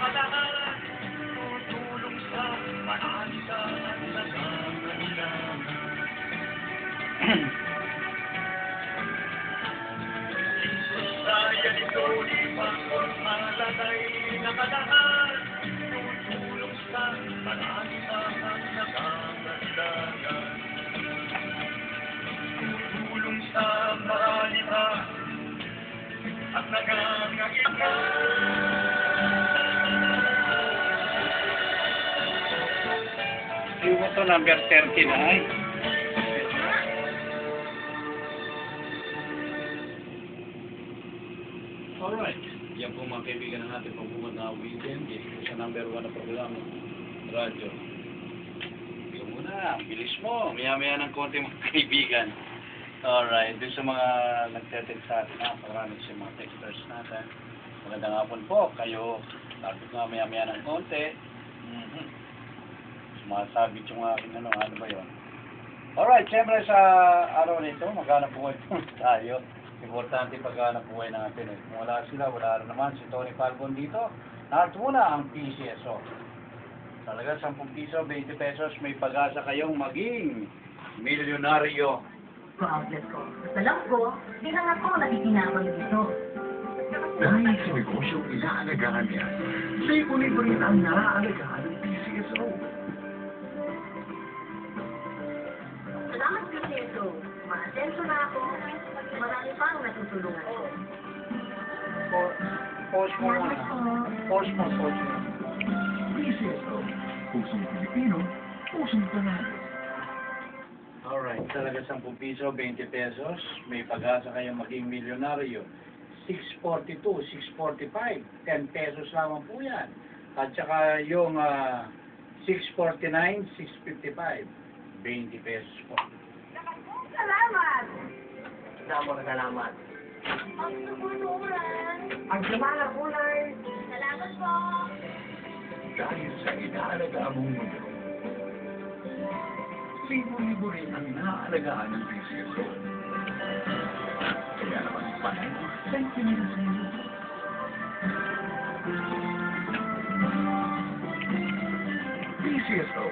nakalahat, tutulong sa panalita at nagkakailangan. Saya nito ni Pangol Malatay nakalahat, tutulong sa panalita at nagkakailangan. Tutulong sa panalita at nagkakailangan. Yung ito number 39. Alright. Yan po mga kaibigan ng ating pagbuman na weekend. Yan po sa number 1 na programa. Radyo. Yung muna. Bilis mo. Maya-maya ng konti mga kaibigan. Alright. Doon sa mga nagtetext sa atin. Maraming sa mga texters natin. Magandang hapon po. Kayo. Tapos nga maya-maya ng konti. Sumasabit yung aking ano ba yun? Alright, siyempre sa araw nito, maghanap buhay po tayo. Importante paghanap buhay natin eh. Kung wala sila, wala rin naman si Tony Falcon dito. At muna ang PCSO. Talaga 10 piso, 20 pesos, may pag-asa kayong maging milyonaryo. Sa outlet ko. Alam ko, di lang ako nakikinabang dito. Dahil sa negosyong inaalagaan niya, libo-libo rin ang naaalagaan ng PCSO. Salamat PCSO. Ma-asenso na ako. Marami pang natutulungan ko. Post mo muna. Post mo. PCSO, pusong Pilipino, pusong panalo. Alright, talaga 10 piso, 20 pesos. May pag-asa kayong maging milyonaryo. 642, 645, 10 pesos lamang po yan. At saka yung 649, 655, 20 pesos po. Salamat! Salamat. Ang sumunuran. Ang samala kulay. Salamat po. Dahil sa inaalagaan mong mundo, libo-libo rin ang naaalagaan ng PCSO. Kaya naman panay mo, sentiment sa iyo. PCSO,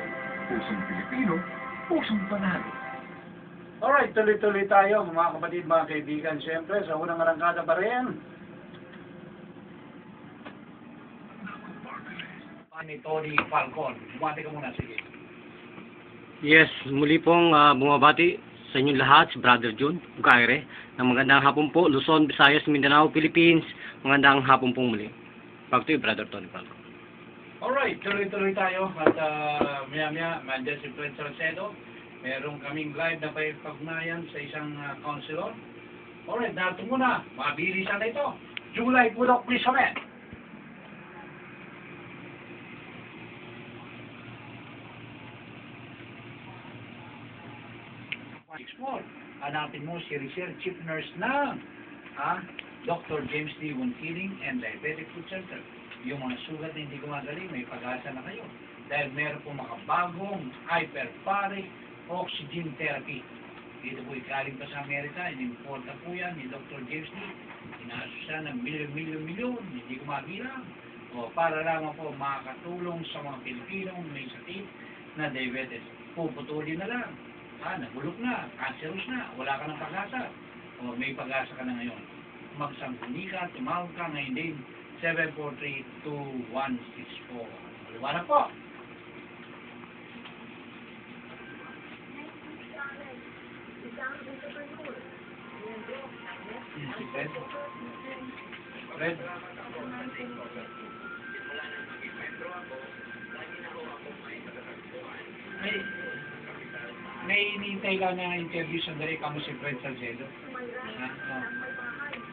pusong Pilipino, pusong panalo. Alright, tuloy-tuloy tayo mga kapatid, mga kaibigan. Siyempre, sa unang arangkada pa rin. Ni Tony Falcon. Bumati ka muna, sige. Yes, muli pong bumabati sa inyong lahat, si Brother June Ugaire, ng magandang hapon po, Luzon, Visayas, Mindanao, Philippines. Magandang hapon pong muli. Back to you, Brother Tony Falcon. Alright, tuloy-tuloy tayo. At maya-maya, mandyan si Fred Salcedo. Meron kaming live na pagpagnayan sa isang counselor. Alright, nato muna. Mabilisan na ito. July Pudok, please comment. Explore. Hanapin mo si Research Chief Nurse ng Dr. James D. Wonkiling and Diabetic Food Center. Yung mga sugat na hindi gumagaling, may pag-asa na kayo. Dahil meron po makabagong hyperbaric oxygen therapy. Dito po ikaling pa sa Amerika, in-import na po yan ni Dr. James D. Inaso siya ng milyon, hindi gumagilang. O para lamang po makakatulong sa mga Pilipinong may sakit na diabetes. Puputulin na lang. Nabulok na, cancerous na, wala ka ng pag-asa. O may pag-asa ka na ngayon. Magsangguni ka, tumawag ka ngayon din, 743-2164. Maliwanag po. Fred? Fred? May hinihintay ka na interview sa dali kamo si Fred Salcedo.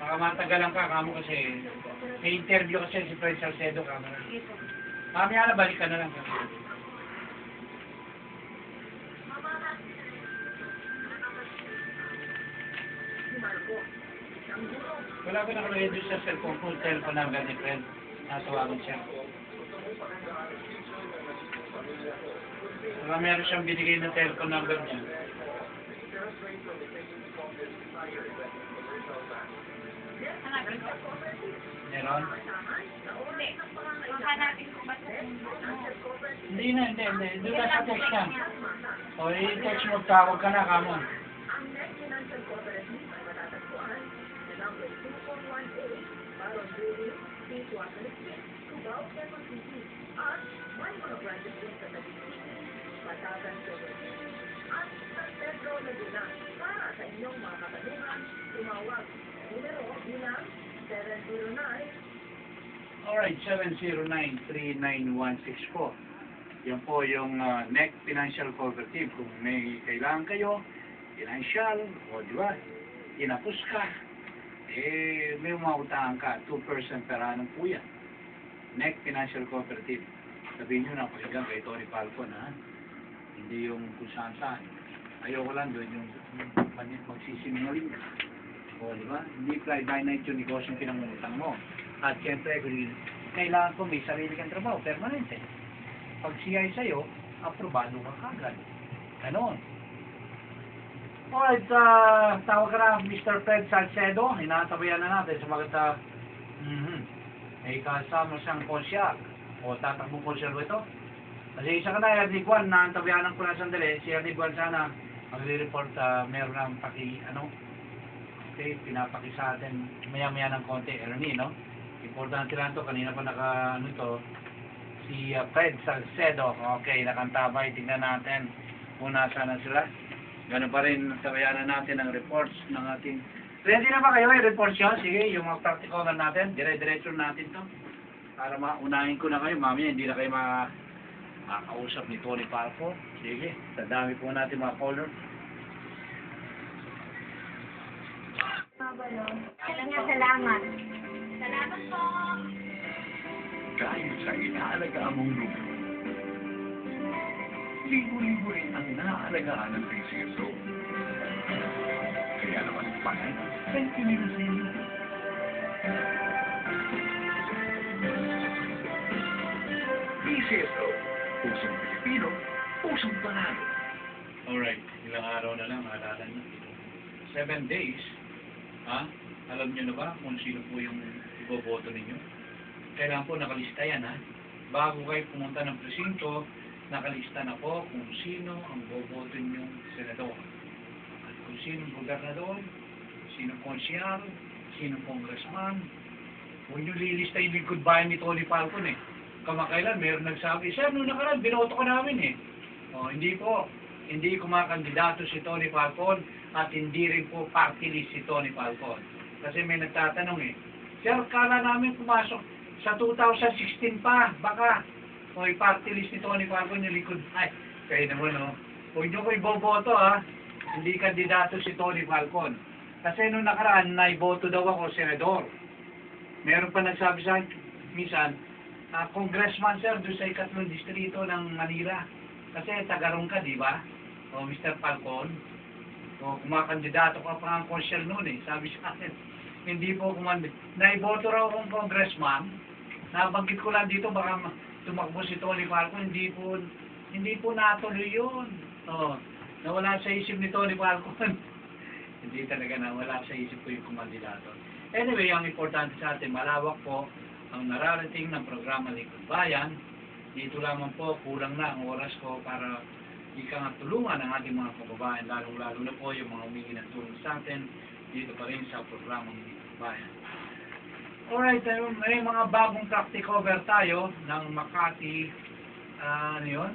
Baka matagalan ka kamo kasi may interview kasi si Fred Salcedo kamo. Mamaya na balik ka na lang. Wala ko nakalagay doon sa cellphone ko, telephone number ni Fred. Natawagan siya. Meron siyang binigay na telephone number niya. Meron? Hindi na, hindi. Doon na sa text na. O, i-text mo, tawag ka na, kamo. Alright, 709-39164. Yan po yung NEC Financial Cooperative. Kung may kailangan kayo, financial, o di ba, inapos ka, eh, may mautahan ka, 2% per annum po yan. NEC Financial Cooperative. Sabihin nyo na, pakinggan kay Tony Falcon, ha? Hindi yung kung saan-saan. Ayoko lang doon yung magsisinungaling ka. O, di ba? Hindi fly by night yung negosyo yung pinangungutang mo. At siyempre, kailangan ko may sarili kang trabaho, permanente. Pag CI sa'yo, aprobado ka kagad. Ganon. Alright, tawag ka na Mr. Fred Salcedo. Hinatabayan na natin sa maganda. May kasama siyang konsyal. O tatakbong konsyal ba ito? Kasi isa ka na, Ernie Guan, naantabayanan ko na sandali. Si Ernie Guan sana magre-report, meron ng okay, pinapaki sa atin maya-maya ng konti, Ernie, no? Importante lang ito, kanina pa si Fred Salcedo. Okay, nakantabay, tingnan natin kung nasaan na sila. Ganun pa rin, tabayanan natin ang reports ng ating... Ready na ba kayo? I-reports yun? Sige, yung mga practical natin, dire-diretso natin to. Para maunahin ko na kayo, mamaya hindi na kayo makakausap ni Tony Falco. Sige, sa dami po natin mga caller. Salamat. Salamat po. Dahil sa inaalagaan mong lugar, libo-libo rin ang naaalagaan ng PCSO. Kaya naman ang panay, 20 nila sa inyo. PCSO, pusong Pilipino, pusong panalo. Alright, ilang araw na lang, alala nyo. 7 days, ha? Alam nyo na ba kung sino po yung iboboto ninyo? Kailangan po nakalista yan, ha? Bago kayo pumunta ng presinto, nakalista na po kung sino ang boboto ninyong senador. At kung sino ang gobernador, sino konsyal, sino congressman. Huwag nyo lilista yung lingkod bayan ni Tony Falcon, eh. Kamakailan, meron nagsabi, Sir, nung nakaraan, binoto ko namin, eh. O, hindi po. Hindi kumakandidato si Tony Falcon at hindi rin po party list si Tony Falcon. Kasi may nagtatanong, eh, Sir, kala namin pumasok sa 2016 pa, baka o party list ni Tony Falcon yung likod. Ay, kayo naman, no? Huwag nyo ko iboboto, ha? Hindi kandidato si Tony Falcon. Kasi nung nakaraan, naiboto daw ako, senador. Meron pa nagsabi sa akin, minsan, congressman, sir, doon sa ikatlong distrito ng Manila. Kasi tagarong ka, di ba? O, Mr. Falcon. O, kumakandidato ka pa ang konsyal noon, eh. Sabi sa akin, hindi po naiboto raw akong congressman. Nabanggit ko lang dito, baka tumakbo si Tony Falcon, hindi po natuloy yun. Oh, nawala sa isip ni Tony Falcon. Hindi talaga nawala sa isip ko yung kumandidato. Anyway, ang importante sa atin, malawak po ang nararating ng programa Lingkod Bayan. Dito lamang po, kulang na ang oras ko para tulungan ang ating mga kababayan, lalong-lalo na po yung mga humingi ng tulong sa atin dito pa rin sa programa Lingkod Bayan. Alright, may mga bagong practice cover tayo ng Makati, ano yun?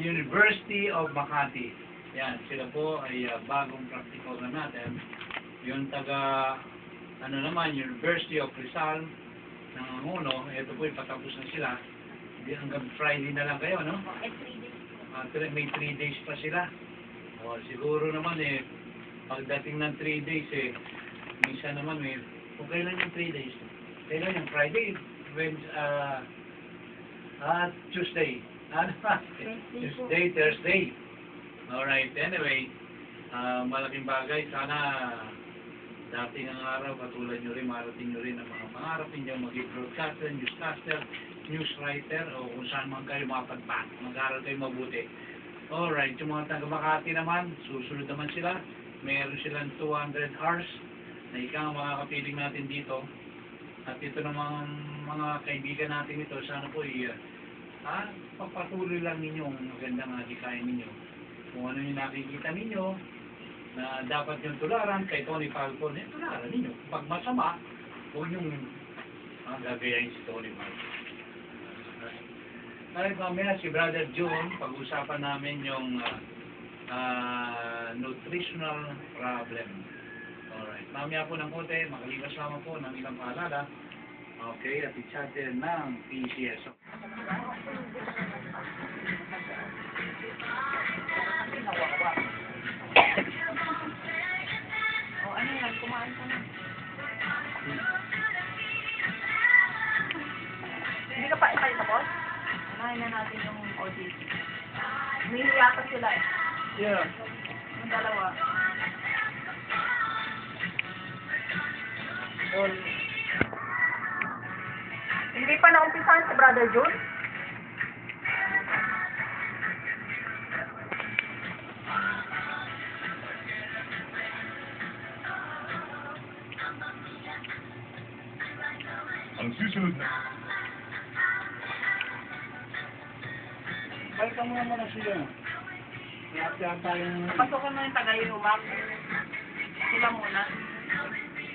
University of Makati. Yan, sila po ay bagong practice cover natin. Yung taga, University of Rizal, ng Angono, ito po yung patapos na sila. Hanggang Friday na lang kayo, no? May 3 days pa sila. O, siguro naman pagdating ng 3 days minsan naman kung kailan yung 3 days? Kailan yung Friday? Tuesday. Tuesday, Thursday. Alright, anyway, malaking bagay. Sana dating ang araw, katulad nyo rin, marating nyo rin ang mga pangarap ninyo, maging broadcaster, newscaster, news writer, o kung saan man kayo mapagpat, mag-aral kayo mabuti. Alright, yung mga taga Makati naman, susunod naman sila. Meron silang 200 hours na ikaw ang mga kapiling natin dito. At ito namang mga kaibigan natin ito, sana po pagpatuloy lang ninyo ang magandang adikain ninyo. Kung ano yung nakikita ninyo na dapat yung tularan kay Tony Falcon, tularan ninyo. Pag masama, huwag yung gagayahin si Tony Falcon. Ngayon mamaya si Brother June, pag-usapan namin yung nutritional problem. Alright. Mamaya po ng konti, makalipas lamang po ng ilang paalala. Okay, at i-chatter ng PCS. Ano yan? Kumaan ka na. Hindi ka pa tapos? Unahin na natin yung OGC. Humihiyata sila eh. Yeah. Yung dalawa. Hindi pa naumpisahan si Brother June? Ang susunod na... Balik ka muna siya. Kaya tayong... Pasukan mo yung taga-inumak. Sila muna.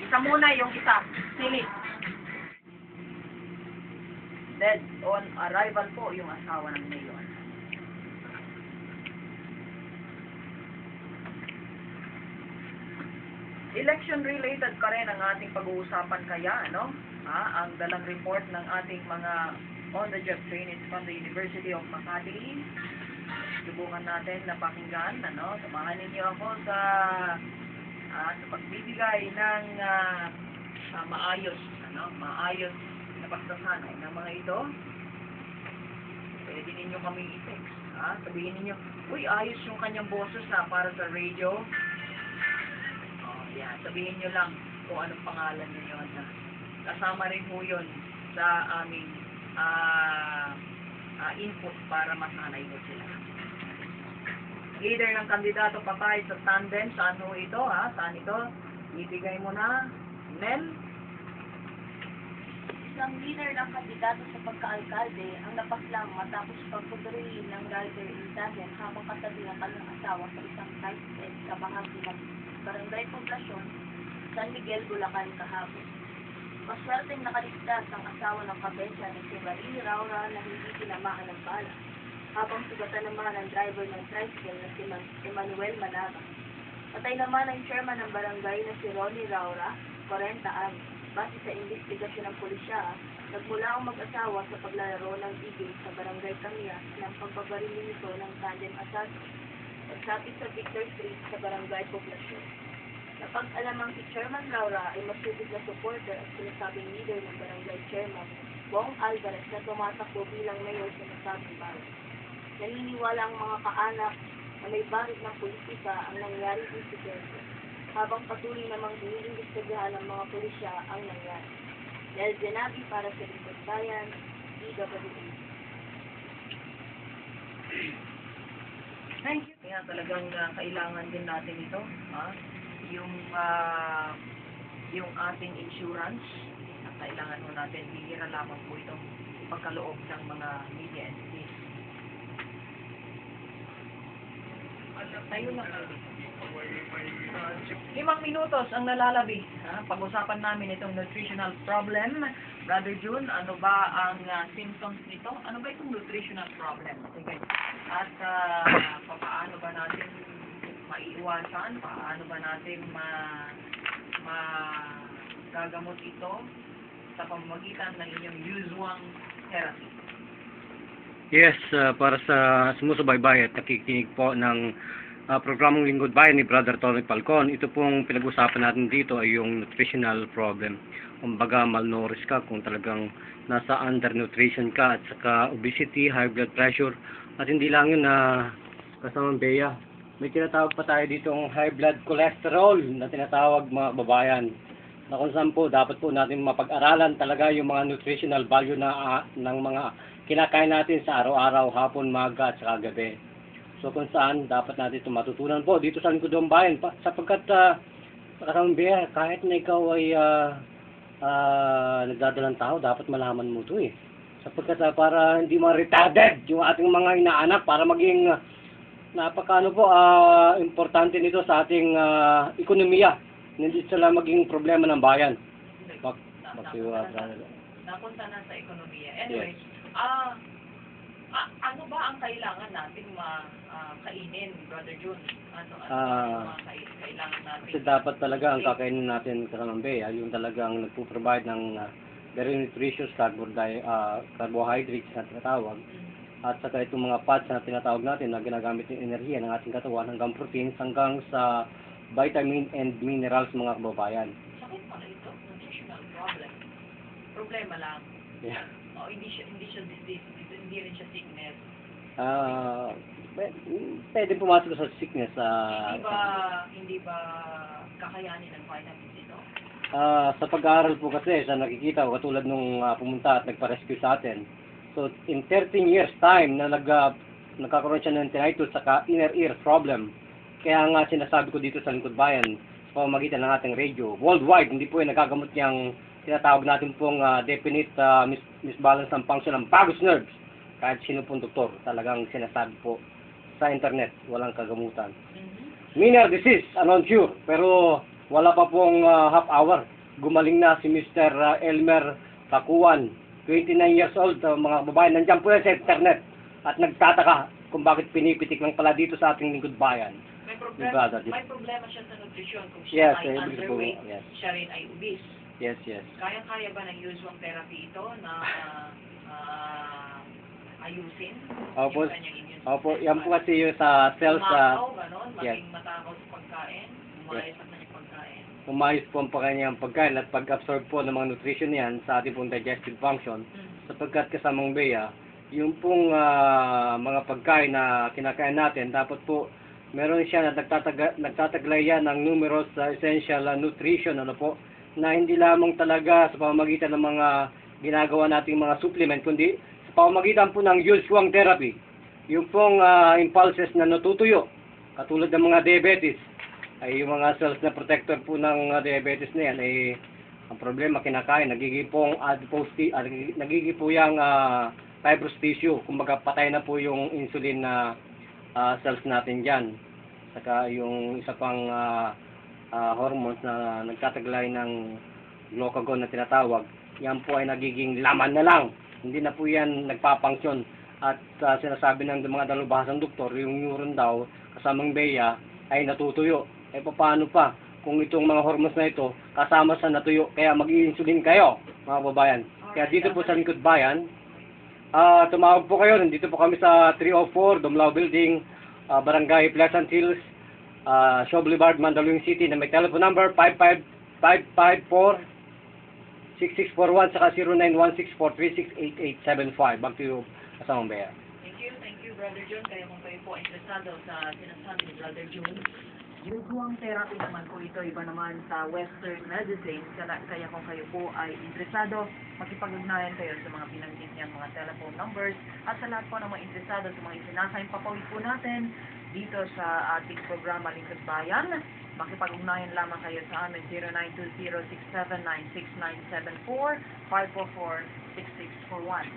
Isa muna yung isa. Sili. Dead on arrival po yung asawa ng mayor. Election-related ka rin ang ating pag-uusapan kaya, ano? Ang dalang report ng ating mga on-the-job trainees from the University of Makati. Subukan natin na pakinggan, ano? Samahan ninyo ako sa pagbibigay ng maayos na pagsasanay ng mga ito. Pwede ninyo kami i-text, sabihin ninyo, uy, ayos yung kanyang boses para sa radio. Yan, sabihin nyo lang kung anong pangalan ninyo. Kasama rin po yun sa aming input para masanay mo sila. Leader ng kandidato patay sa tandem, saan ho ito, saan ito? Ibigay mo na, Mel. Isang leader ng kandidato sa pagkaalkalde ang napaslang matapos pagpudrihin ng rider in tandem habang katabi ang kanyang asawa sa isang tricycle sa bahagi ng Barangay Poblasyon, San Miguel, Bulacan kahapon. Maswerteng nakaligtas ang asawa ng kabensya ni si Marie Raura na hindi tinamaan ng bala, habang sugatan naman ang driver ng tricycle na si Emmanuel Managa. Patay naman ang chairman ng barangay na si Ronnie Raura, 40 anos. Base sa investigasyon ng pulisya, nagmula ang mag-asawa sa paglalaro ng igil sa barangay Camias ng pagbabaril nito ng tandem assassin, pagsapit sa Victor Street sa barangay Poblasyon. Napag-alamang si Chairman Laura ay masubig na supporter at sinasabing leader ng barangay chairman, Bong Alvarez, na tumatakbo bilang mayor sa nasabing barangay. Naniniwala ang mga kaanak na may bakit ng politika ang nangyaring insidente, habang patuloy namang iniimbestigahan ng mga pulisya ang nangyari. Del Zenabi para sa Lingkod Bayan, DWD. Thank you. Kaya talagang kailangan din natin ito, yung ating insurance, kailangan mo natin, bihira lamang po ito pagkaloob ng mga media entities. Tayo lang kayo dito. 5 minutos ang nalalabi. Pag-usapan namin itong nutritional problem. Brother June, ano ba ang symptoms nito? Ano ba itong nutritional problem? Sige. At paano ba natin maiiwasan? Paano ba natin magagamot ito sa pamamagitan ng inyong usual therapy? Yes, para sa sumusubaybay at nakikinig po ng programang Lingkod Bayan ni Brother Tony Falcon, ito pong pinag-usapan natin dito ay yung nutritional problem. Kumbaga, malnourished ka kung talagang nasa undernutrition ka at saka obesity, high blood pressure, at hindi lang yun na kasamang Bea. May tinatawag pa tayo dito ang high blood cholesterol na tinatawag mga babayan. Na kung saan po, dapat po natin mapag-aralan talaga yung mga nutritional value na ng mga kinakain natin sa araw-araw, hapon, maga, at saka gabi. So kung saan dapat natin ito matutunan po dito sa Lingkod Bayan sapagkat Karambe, kahit na ikaw ay nagdadalang tao, dapat malaman mo ito eh. Sapagkat para hindi ma-retarded yung ating mga inaanak para maging importante nito sa ating ekonomiya. Hindi sila maging problema ng bayan. Napunta na sa ekonomiya. Anyway, ano ba ang kailangan nating kainin, Brother June? Ano ang kailangan natin? Kasi dapat talaga ang kakainin natin karambe, yung talagang nagpo-provide ng very nutritious carbohydrates na tinatawag. At saka itong mga fats na tinatawag natin na ginagamit yung enerhiya ng ating katawan hanggang proteins hanggang sa vitamin and minerals mga kababayan. Sakit pala ito, nutritional problem. Problema lang. Yeah. Hindi siya disease, hindi rin siya sickness. Pwede pumasok sa sickness. Hindi ba kakayanin ng vitamins ito? Sa pag-aaral po kasi, sa nakikita ko, katulad nung pumunta at nagpa-rescue sa atin. So, in 13 years time na nagkakaroon siya ng tinnitus saka inner ear problem. Kaya nga sinasabi ko dito sa Lingkod Bayan, sa pamamagitan ng ating radio, worldwide, hindi po yung nagagamot niyang tinatawag natin pong definite misbalance ng function ng vagus nerves. Kahit sino pong doktor, talagang sinasabi po sa internet, walang kagamutan. Minor disease, unknown cure, pero wala pa pong half hour. Gumaling na si Mr. Elmer Kakuan, 29 years old, mga babae, nandiyan po yan sa internet at nagtataka kung bakit pinipitik lang pala dito sa ating Lingkod Bayan. May problema siya sa nutrisyon kung siya ay underweight, siya rin ay obese. Yes. Kaya ba ng Yuzhuang therapy ito na ayusin yung kanyang immune system? Opo, yan po kasi yung sa cells maging matakaw sa pagkain, umayos ang kanyang pagkain. Umayos po ang kanyang pagkain at pag-absorb po ng mga nutrition yan sa ating pong digestive function. Sapagkat kasamang beya, yung pong mga pagkain na kinakain natin, dapat po meron siya na nagtataglay yan ng numerous essential nutrition, na hindi lamang talaga sa pamamagitan ng mga ginagawa nating mga supplement, kundi sa pamamagitan po ng Yuzhuang therapy. Yung pong impulses na natutuyo, katulad ng mga diabetes, ay yung mga cells na protector po ng diabetes na yan, ay ang problema kinakain, nagiging pong nagiging po yung fibrous tissue, kumbaga patay na po yung insulin na cells natin dyan. Saka yung isa pang hormones na nagtataglay ng glucagon na tinatawag, yan po ay nagiging laman na lang. Hindi na po yan nagpapunction. At sinasabi ng mga dalubhasang doktor, yung neuron daw, kasamang beya, ay natutuyo. Paano pa kung itong mga hormones na ito kasama sa natuyo? Kaya mag-i-insulin kayo, mga babayan. Kaya dito po sa Lingkod Bayan, tumawag po kayo. Nandito po kami sa 304 Dumlao Building, Barangay Pleasant Hills, Shaw Boulevard, Mandaluyong City, na may telephone number 554-6641 saka 0916-436-8875. Back to you, Kasamang Beya. Thank you, Brother June. Kaya kung kayo po interesado sa sinasabi ni Brother June, Yuzhuang therapy naman po ito, iba naman sa Western medicine. Kaya kung kayo po ay interesado, makipag-ugnayan kayo sa mga pinanggit niyang mga telephone numbers at sa lahat po ng mga interesado sa mga isinasayang papawid po natin dito sa ating programa Lingkod Bayan. Makipag-ugnayan lamang kayo sa amin 0920-679-6974 544-6641.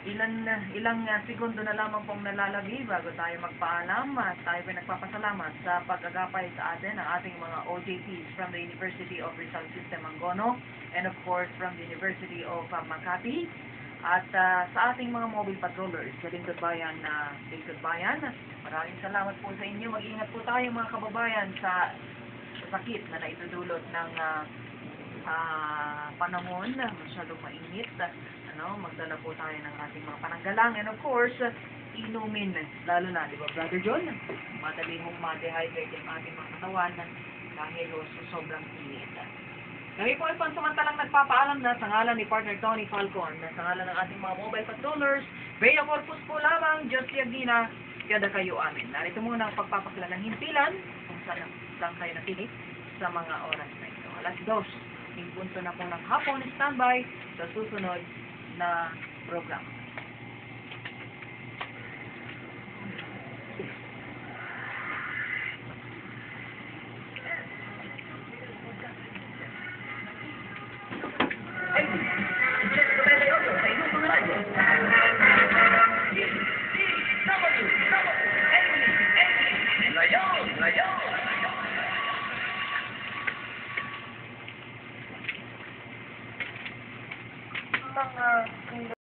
Ilang segundo na lamang pong nalalagay bago tayo magpaalam. Tayo ay nagpapasalamat sa pag-agapay sa atin ng ating mga OJTs from the University of Rizal System Angono and of course from the University of Makati at sa ating mga mobile patrollers sa Lingkod Bayan. Maraming salamat po sa inyo. Mag-ingat po tayo mga kababayan sa sakit na naitudulot ng panahon, masyadong mainit. Magdala po tayo ng ating mga pananggalang and of course, inumin, lalo na, di ba, Brother John? Madali mong ma-dehydrate yung ating mga katawan dahil sa sobrang init. Kami po ay pansamantalang nagpapaalam na sa ngalan ni partner Tony Falcon, na sa ngalan ng ating mga mobile patrollers, Bea Corpus po lamang, Diyos Yagdina, kada kayo amin. Narito muna ang pagpapakila ng himpilan, kung saan lang kayo nakinig sa mga oras na ito. Alas 2, yung punto na po ng hapon, standby sa susunod na program. mga